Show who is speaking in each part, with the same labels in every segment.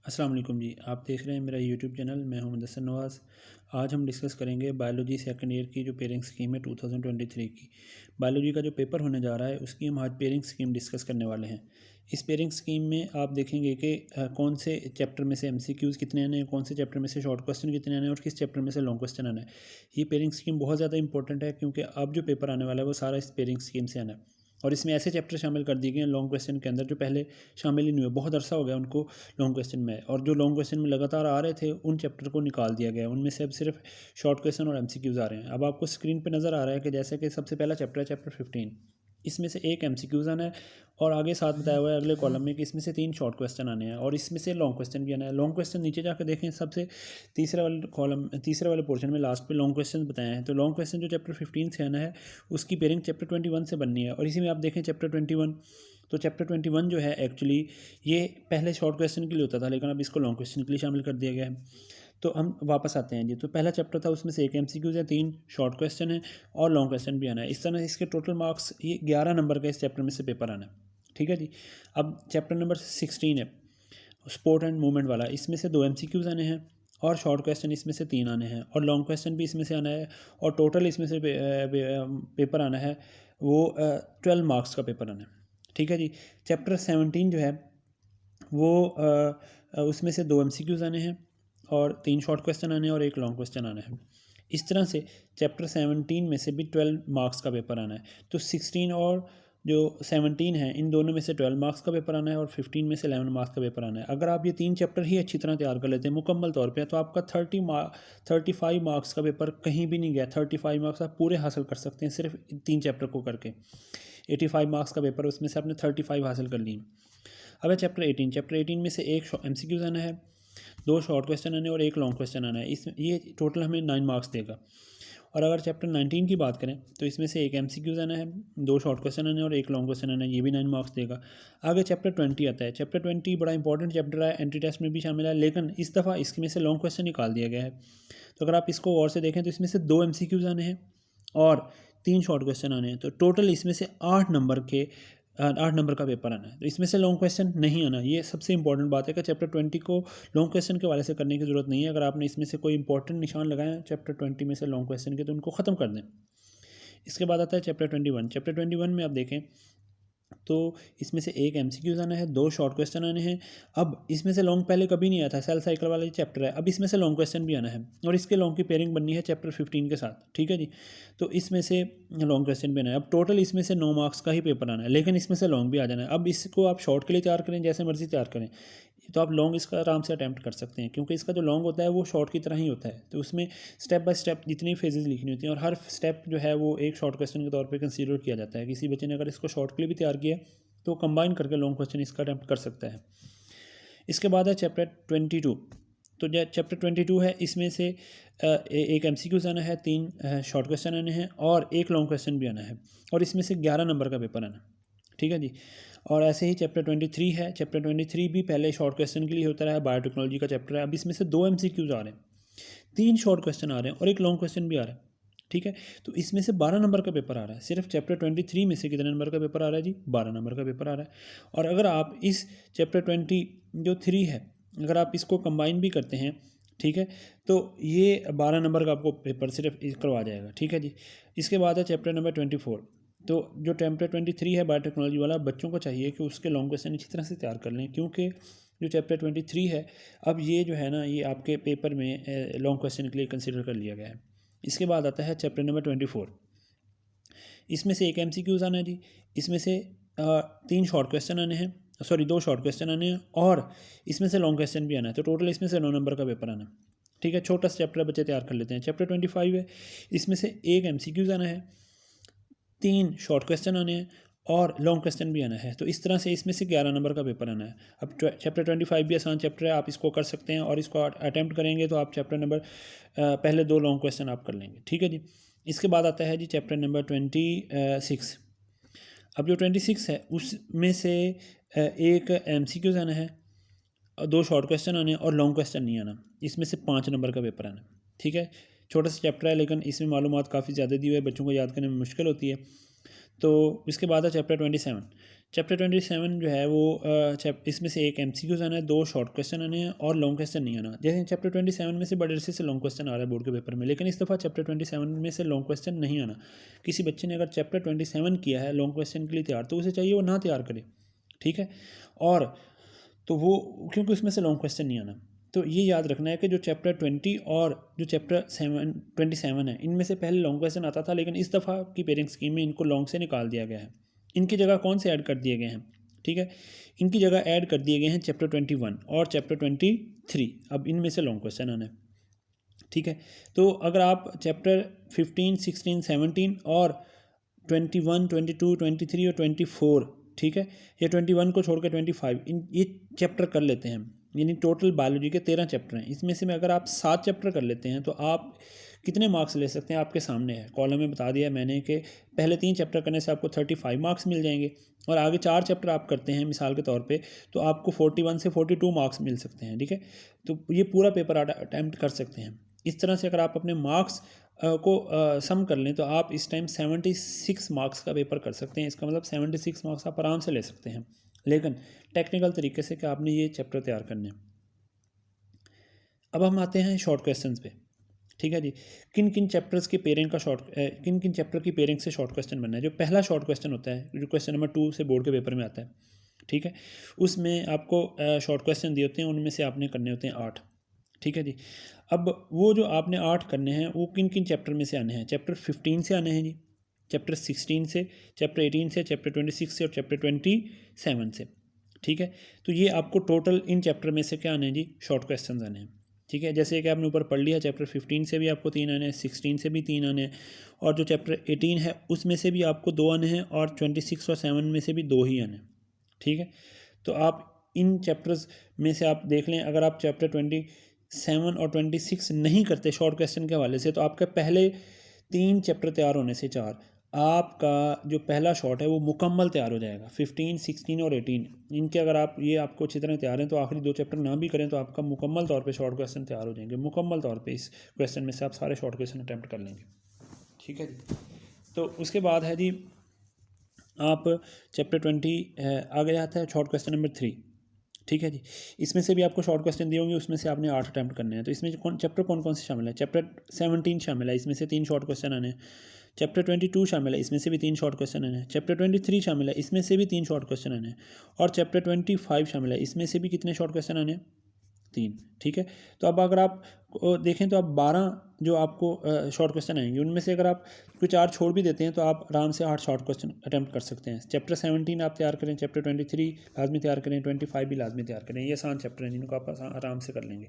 Speaker 1: अस्सलाम वालेकुम जी। आप देख रहे हैं मेरा यूट्यूब चैनल। मैं हूं मुदस्सिर नवाज़। आज हम डिस्कस करेंगे बायोलॉजी सेकंड ईयर की जो पेयरिंग स्कीम है 2023 की। बायोलॉजी का जो पेपर होने जा रहा है उसकी हम आज पेयरिंग स्कीम डिस्कस करने वाले हैं। इस पेयरिंग स्कीम में आप देखेंगे कि कौन से चैप्टर में से एमसीक्यूज़ कितने आने हैं, कौन से चैप्टर में से शॉर्ट क्वेश्चन कितने आने हैं और किस चैप्टर में से लॉन्ग क्वेश्चन आना है। ये पेयरिंग स्कीम बहुत ज़्यादा इंपॉर्टेंट है क्योंकि अब जो पेपर आने वाला है वो सारा इस पेयरिंग स्कीम से आना है। और इसमें ऐसे चैप्टर शामिल कर दिए गए हैं लॉन्ग क्वेश्चन के अंदर जो पहले शामिल ही नहीं हुए, बहुत अरसा हो गया उनको लॉन्ग क्वेश्चन में। और जो लॉन्ग क्वेश्चन में लगातार आ रहे थे उन चैप्टर को निकाल दिया गया है, उनमें से अब सिर्फ शॉर्ट क्वेश्चन और एमसीक्यूज़ आ रहे हैं। अब आपको स्क्रीन पे नज़र आ रहा है कि जैसे कि सबसे पहला चैप्टर है चैप्टर 15। इसमें से एक एमसीक्यूज़ आना है और आगे साथ बताया हुआ है अगले कॉलम में कि इसमें से 3 शॉर्ट क्वेश्चन आने हैं और इसमें से लॉन्ग क्वेश्चन भी आना है। लॉन्ग क्वेश्चन नीचे जाकर देखें, सबसे तीसरे वाले पोर्शन में लास्ट पे लॉन्ग क्वेश्चन बताए हैं। तो लॉन्ग क्वेश्चन जो चैप्टर 15 से आना है उसकी पेयरिंग चैप्टर 21 से बननी है। और इसी में आप देखें चैप्टर 21, तो चैप्टर 21 जो है एक्चुअली ये पहले शॉर्ट क्वेश्चन के लिए होता था, लेकिन अब इसको लॉन्ग क्वेश्चन के लिए शामिल कर दिया गया है। तो हम वापस आते हैं जी। तो पहला चैप्टर था, उसमें से एक एमसीक्यूज़ है, 3 शॉर्ट क्वेश्चन है और लॉन्ग क्वेश्चन भी आना है। इस तरह से इसके टोटल मार्क्स ये 11 नंबर का इस चैप्टर में से पेपर आना है। ठीक है जी। अब चैप्टर नंबर 16 है स्पोर्ट एंड मूवमेंट वाला। इसमें से 2 एमसीक्यूज़ आने हैं और शॉर्ट क्वेश्चन इसमें से 3 आने हैं और लॉन्ग क्वेश्चन भी इसमें से आना है। और टोटल इसमें से पेपर आना है वो 12 मार्क्स का पेपर आना है। ठीक है जी। चैप्टर 17 जो है वो उसमें से 2 एमसीक्यूज़ आने हैं और 3 शॉर्ट क्वेश्चन आने हैं और एक लॉन्ग क्वेश्चन आना है। इस तरह से चैप्टर 17 में से भी 12 मार्क्स का पेपर आना है। तो 16 और जो 17 है इन दोनों में से 12 मार्क्स का पेपर आना है और 15 में से 11 मार्क्स का पेपर आना है। अगर आप ये 3 चैप्टर ही अच्छी तरह तैयार कर लेते हैं मुकम्मल तौर पे, तो आपका 35 मार्क्स का पेपर कहीं भी नहीं गया। 35 मार्क्स आप पूरे हासिल कर सकते हैं सिर्फ 3 चैप्टर को करके। 85 मार्क्स का पेपर, उसमें से आपने 35 हासिल कर लिए। अब है चैप्टर 18। चैप्टर 18 में से एक एमसीक्यूज़ आना है, 2 शॉर्ट क्वेश्चन आने और एक लॉन्ग क्वेश्चन आना है। इस ये टोटल हमें 9 मार्क्स देगा। और अगर चैप्टर 19 की बात करें तो इसमें से एक एमसीक्यूज़ आना है, 2 शॉर्ट क्वेश्चन आने और एक लॉन्ग क्वेश्चन आना है, ये भी 9 मार्क्स देगा। आगे चैप्टर 20 आता है। चैप्टर 20 बड़ा इंपॉर्टेंट चैप्टर है, एंट्री टेस्ट में भी शामिल है, लेकिन इस दफ़ा इसमें से लॉन्ग क्वेश्चन निकाल दिया गया है। तो अगर आप इसको और से देखें तो इसमें से 2 एमसीक्यूज़ आने हैं और 3 शॉर्ट क्वेश्चन आने हैं। तो टोटल इसमें से 8 नंबर का पेपर आना है। तो इसमें से लॉन्ग क्वेश्चन नहीं आना। ये सबसे इंपॉर्टेंट बात है कि चैप्टर 20 को लॉन्ग क्वेश्चन के वाले से करने की ज़रूरत नहीं है। अगर आपने इसमें से कोई इंपॉर्टेंट निशान लगाए चैप्टर 20 में से लॉन्ग क्वेश्चन के, तो उनको ख़त्म कर दें। इसके बाद आता है चैप्टर 21। चैप्टर 21 में आप देखें तो इसमें से एक एमसीक्यूज़ आना है, 2 शॉर्ट क्वेश्चन आने हैं। अब इसमें से लॉन्ग पहले कभी नहीं आया था, सेल साइकिल वाला ये चैप्टर है। अब इसमें से लॉन्ग क्वेश्चन भी आना है और इसके लॉन्ग की पेयरिंग बननी है चैप्टर 15 के साथ। ठीक है जी। तो इसमें से लॉन्ग क्वेश्चन भी आना है। अब टोटल इसमें से 9 मार्क्स का ही पेपर आना है, लेकिन इसमें से लॉन्ग भी आ जाना है। अब इसको आप शॉर्ट के लिए तैयार करें, जैसे मर्जी तैयार करें, तो आप लॉन्ग इसका आराम से अटैम्प्ट कर सकते हैं क्योंकि इसका जो लॉन्ग होता है वो शॉर्ट की तरह ही होता है। तो उसमें स्टेप बाय स्टेप जितनी फेजेस लिखनी होती हैं और हर स्टेप जो है वो एक शॉर्ट क्वेश्चन के तौर पे कंसीडर किया जाता है। किसी बच्चे ने अगर इसको शॉर्ट के लिए भी तैयार किया तो कंबाइन करके लॉन्ग क्वेश्चन इसका अटैम्प्ट कर सकता है। इसके बाद है चैप्टर 22। तो जो चैप्टर 22 है इसमें से एक एमसीक्यूज़ आना है, 3 शॉर्ट क्वेश्चन आने हैं और एक लॉन्ग क्वेश्चन भी आना है और इसमें से 11 नंबर का पेपर आना। ठीक है जी। और ऐसे ही चैप्टर 23 है। चैप्टर 23 भी पहले शॉर्ट क्वेश्चन के लिए होता रहा है, बायोटेक्नोलॉजी का चैप्टर है। अब इसमें से 2 एमसीक्यूज़ आ रहे हैं, 3 शॉर्ट क्वेश्चन आ रहे हैं और एक लॉन्ग क्वेश्चन भी आ रहा है। ठीक है। तो इसमें से 12 नंबर का पेपर आ रहा है। सिर्फ चैप्टर 23 में से कितने नंबर का पेपर आ रहा है जी? 12 नंबर का पेपर आ रहा है। और अगर आप इस चैप्टर 20 जो 3 है, अगर आप इसको कंबाइन भी करते हैं, ठीक है, तो ये 12 नंबर का आपको पेपर सिर्फ करवा जाएगा। ठीक है जी। इसके बाद है चैप्टर नंबर 24। तो जो चैप्टर 23 है बायोटेक्नोलॉजी वाला, बच्चों को चाहिए कि उसके लॉन्ग क्वेश्चन अच्छी तरह से तैयार कर लें क्योंकि जो चैप्टर 23 है अब ये जो है ना ये आपके पेपर में लॉन्ग क्वेश्चन के लिए कंसिडर कर लिया गया है। इसके बाद आता है चैप्टर नंबर 24। इसमें से एक एमसीक्यूज़ आना है जी। इसमें से 3 शॉर्ट क्वेश्चन आने हैं, सॉरी 2 शॉर्ट क्वेश्चन आने हैं और इसमें से लॉन्ग क्वेश्चन भी आना है। तो टोटल इसमें से 9 नंबर का पेपर आना है। ठीक है, छोटा सा चैप्टर बच्चे तैयार कर लेते हैं। चैप्टर 25 है, इसमें से एक एमसीक्यूज़ आना है, 3 शॉर्ट क्वेश्चन आने हैं और लॉन्ग क्वेश्चन भी आना है। तो इस तरह से इसमें से 11 नंबर का पेपर आना है। अब चैप्टर 25 भी आसान चैप्टर है, आप इसको कर सकते हैं और इसको अटैम्प्ट करेंगे तो आप चैप्टर नंबर पहले 2 लॉन्ग क्वेश्चन आप कर लेंगे। ठीक है जी। इसके बाद आता है जी चैप्टर नंबर 26। अब जो 26 है उसमें से एक एमसीक्यूज़ आना है, 2 शॉर्ट क्वेश्चन आने और लॉन्ग क्वेश्चन नहीं आना। इसमें से 5 नंबर का पेपर आना। ठीक है, छोटा सा चैप्टर है लेकिन इसमें मालूमात काफ़ी ज़्यादा दी हुई है, बच्चों को याद करने में मुश्किल होती है। तो इसके बाद है चैप्टर 27। चैप्टर 27 जो है वो इसमें से एक MCQs आना है, 2 शॉर्ट क्वेश्चन आने हैं और लॉन्ग क्वेश्चन नहीं आना। जैसे चैप्टर 27 में से बड़े अरसे से लॉन्ग क्वेश्चन आ रहा है बोर्ड के पेपर में, लेकिन इस दफ़ा चैप्टर 27 में से लॉन्ग क्वेश्चन नहीं आना। किसी बच्चे ने अगर चैप्टर 27 किया है लॉन्ग क्वेश्चन के लिए तैयार, तो उसे चाहिए वो ना तैयार करे, ठीक है। और तो वो क्योंकि उसमें से लॉन्ग क्वेश्चन नहीं आना, तो ये याद रखना है कि जो चैप्टर 20 और जो चैप्टर 27 है, इनमें से पहले लॉन्ग क्वेश्चन आता था, लेकिन इस दफ़ा की पेयरिंग स्कीम में इनको लॉन्ग से निकाल दिया गया है। इनकी जगह कौन से ऐड कर दिए गए हैं, ठीक है, इनकी जगह ऐड कर दिए गए हैं चैप्टर 21 और चैप्टर 23। अब इनमें से लॉन्ग क्वेश्चन आना है, ठीक है। तो अगर आप चैप्टर 15, 16, 17 और 21, 22, 23 और 24, ठीक है, या 21 को छोड़ कर 25, ये चैप्टर कर लेते हैं, यानी टोटल बायोलॉजी के 13 चैप्टर हैं। इसमें से अगर आप 7 चैप्टर कर लेते हैं तो आप कितने मार्क्स ले सकते हैं, आपके सामने है, कॉलम में बता दिया मैंने कि पहले 3 चैप्टर करने से आपको 35 मार्क्स मिल जाएंगे, और आगे 4 चैप्टर आप करते हैं मिसाल के तौर पे, तो आपको 41 से 42 मार्क्स मिल सकते हैं, ठीक है। तो ये पूरा पेपर अटैम्प्ट कर सकते हैं। इस तरह से अगर आप अपने मार्क्स को सम कर लें तो आप इस टाइम 76 मार्क्स का पेपर कर सकते हैं। इसका मतलब 76 मार्क्स आप आराम से ले सकते हैं, लेकिन टेक्निकल तरीके से कि आपने ये चैप्टर तैयार करने हैं। अब हम आते हैं शॉर्ट क्वेश्चंस पे, ठीक है जी। किन किन चैप्टर्स की पेयरिंग का किन किन चैप्टर की पेयरिंग से शॉर्ट क्वेश्चन बनना है। जो पहला शॉर्ट क्वेश्चन होता है, जो क्वेश्चन नंबर 2 से बोर्ड के पेपर में आता है, ठीक है, उसमें आपको शॉर्ट क्वेश्चन दिए होते हैं, उनमें से आपने करने होते हैं 8, ठीक है जी। अब वो जो आपने 8 करने हैं वो किन किन चैप्टर में से आने हैं। चैप्टर 15 से आने हैं जी, चैप्टर 16 से, चैप्टर 18 से, चैप्टर 26 से और चैप्टर 27 से, ठीक है। तो ये आपको टोटल इन चैप्टर में से क्या आने हैं जी, शॉर्ट क्वेश्चन आने हैं, ठीक है। जैसे कि आपने ऊपर पढ़ लिया, चैप्टर 15 से भी आपको 3 आने हैं, 16 से भी 3 आने हैं, और जो चैप्टर 18 है उसमें से भी आपको 2 आने हैं, और 26 और 7 में से भी 2 ही आने हैं, ठीक है। तो आप इन चैप्टर्स में से आप देख लें, अगर आप चैप्टर 27 और 26 नहीं करते शॉर्ट क्वेश्चन के हवाले से, तो आपके पहले 3 चैप्टर तैयार होने से 4, आपका जो पहला शॉर्ट है वो मुकम्मल तैयार हो जाएगा। 15, 16 और 18 इनके अगर आप ये आपको अच्छी तरह तैयार हैं तो आखिरी 2 चैप्टर ना भी करें तो आपका मुकम्मल तौर पे शॉर्ट क्वेश्चन तैयार हो जाएंगे। मुकम्मल तौर पे इस क्वेश्चन में से आप सारे शॉर्ट क्वेश्चन अटैम्प्ट कर लेंगे, ठीक है जी। तो उसके बाद है जी आप चैप्टर 20 आगे आता है शॉर्ट क्वेश्चन नंबर 3, ठीक है जी। इसमें से भी आपको शॉर्ट क्वेश्चन दिए होंगे, उसमें से आपने 8 अटैम्प्ट करने हैं। तो इसमें चैप्टर कौन कौन से शामिल है। चैप्टर 17 शामिल है, इसमें से 3 शॉर्ट क्वेश्चन आने हैं। चैप्टर 22 शामिल है, इसमें से भी 3 शॉर्ट क्वेश्चन आने हैं। चैप्टर 23 शामिल है, इसमें से भी 3 शॉर्ट क्वेश्चन आने हैं। और चैप्टर 25 शामिल है, इसमें से भी कितने शॉर्ट क्वेश्चन आने हैं, 3, ठीक है। तो अब अगर आप देखें तो अब 12 जो आपको शॉर्ट क्वेश्चन आएंगे, उनमें से अगर आप कोई 4 छोड़ भी देते हैं तो आप आराम से 8 शॉर्ट क्वेश्चन अटैम्प्ट कर सकते हैं। चैप्टर 17 आप तैयार करें, चैप्टर 23 लाजमी तैयार करें, 25 भी लाजमी तैयार करें। ये आसान चैप्टर हैं जिनको आप आराम से कर लेंगे।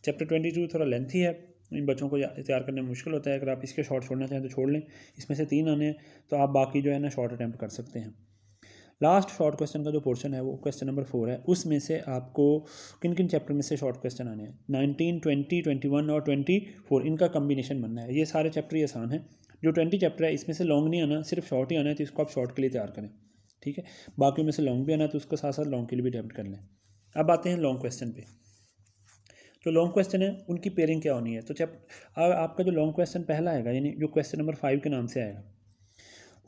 Speaker 1: चैप्टर 22 थोड़ा लेंथी है, इन बच्चों को तैयार करने में मुश्किल होता है। अगर आप इसके शॉर्ट छोड़ना चाहें तो छोड़ लें, इसमें से 3 आने हैं, तो आप बाकी जो है ना शॉर्ट अटैम्प्ट कर सकते हैं। लास्ट शॉर्ट क्वेश्चन का जो पोर्शन है वो क्वेश्चन नंबर 4 है, उसमें से आपको किन किन चैप्टर में से शॉर्ट क्वेश्चन आने हैं। 19, 20, 21 और 24 इनका कम्बिनेशन बनना है। ये सारे चैप्टर ही आसान हैं। जो 20 चैप्टर है इसमें से लॉन्ग नहीं आना, सिर्फ शॉर्ट ही आना है, तो इसको आप शॉर्ट के लिए तैयार करें, ठीक है। बाकी में से लॉन्ग भी आना है तो उसको साथ साथ लॉन्ग के लिए भी अटैम्प्ट कर लें। अब आते हैं लॉन्ग क्वेश्चन पे। जो लॉन्ग क्वेश्चन है उनकी पेयरिंग क्या होनी है। तो आपका जो लॉन्ग क्वेश्चन पहला आएगा, यानी जो क्वेश्चन नंबर 5 के नाम से आएगा,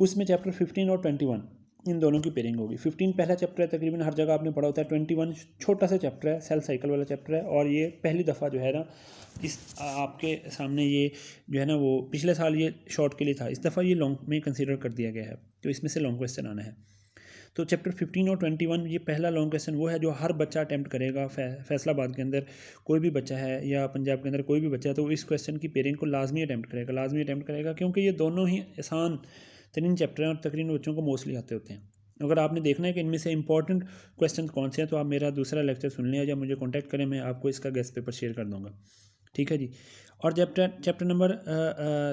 Speaker 1: उसमें चैप्टर 15 और 21 इन दोनों की पेयरिंग होगी। 15 पहला चैप्टर है, तकरीबन हर जगह आपने पढ़ा होता है। 21 छोटा सा चैप्टर है, सेल साइकिल वाला चैप्टर है, और ये पहली दफ़ा जो है ना इस आपके सामने ये जो है ना वो पिछले साल ये शॉर्ट के लिए था, इस दफ़ा ये लॉन्ग में कंसीडर कर दिया गया है, तो इसमें से लॉन्ग क्वेश्चन आना है। तो चैप्टर 15 और 21 ये पहला लॉन्ग क्वेश्चन वो है जो हर बच्चा अटैम्प्ट करेगा। फैसलाबाद के अंदर कोई भी बच्चा है या पंजाब के अंदर कोई भी बच्चा है तो इस क्वेश्चन की पेयरिंग को लाजमी अटैम्प्ट करेगा, क्योंकि ये दोनों ही आसान तरीन चैप्टर हैं और तकरीबन बच्चों को मोस्टली आते होते हैं। अगर आपने देखना है कि इनमें से इंपॉर्टेंट क्वेश्चन कौन से हैं तो आप मेरा दूसरा लेक्चर सुन लें या मुझे कॉन्टैक्ट करें, मैं आपको इसका गेस्ट पेपर शेयर कर दूँगा, ठीक है जी। और चैप्टर नंबर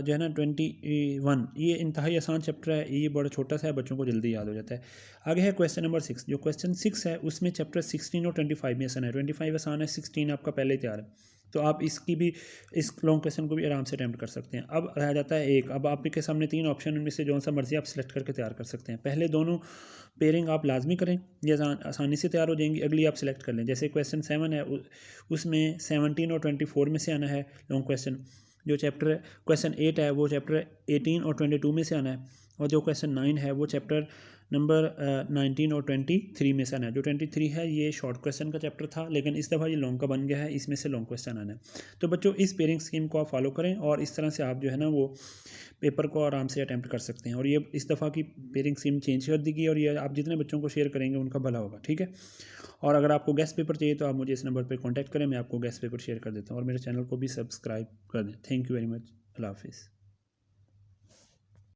Speaker 1: जो है ना 21 ये इंतहाई आसान चैप्टर है, ये बड़ा छोटा सा है, बच्चों को जल्दी याद हो जाता है। आगे है क्वेश्चन नंबर 6। जो क्वेश्चन 6 है उसमें चैप्टर 16 और 25 में आसान है। 25 आसान है, 16 आपका पहले ही तैयार है, तो आप इसकी भी इस लॉन्ग क्वेश्चन को भी आराम से अटैम्प्ट कर सकते हैं। अब रह जाता है एक, अब आपके सामने 3 ऑप्शन, उनमें से जो सा मर्जी आप सिलेक्ट करके तैयार कर सकते हैं। पहले दोनों पेयरिंग आप लाजमी करें, ये आसानी से तैयार हो जाएंगी। अगली आप सिलेक्ट कर लें। जैसे क्वेश्चन 7 है उसमें 17 और 24 में से आना है लॉन्ग क्वेश्चन। जो चैप्टर क्वेश्चन 8 है वो चैप्टर 18 और 22 में से आना है। और जो क्वेश्चन 9 है वो चैप्टर नंबर 19 और 23 में से आना है। जो 23 है ये शॉर्ट क्वेश्चन का चैप्टर था, लेकिन इस दफ़ा ये लॉन्ग का बन गया है, इसमें से लॉन्ग क्वेश्चन आना है। तो बच्चों इस पेयरिंग स्कीम को आप फॉलो करें और इस तरह से आप जो है ना वो पेपर को आराम से अटैम्प्ट कर सकते हैं। और ये इस दफ़ा की पेयरिंग स्कीम चेंज कर दी गई और ये आप जितने बच्चों को शेयर करेंगे उनका भला होगा, ठीक है। और अगर आपको गेस्ट पेपर चाहिए तो आप मुझे इस नंबर पर कॉन्टैक्ट करें, मैं आपको गेस्ट पेपर शेयर कर देता हूँ। और मेरे चैनल को भी सब्सक्राइब कर दें। Thank you very much. अल्लाह हाफिज़।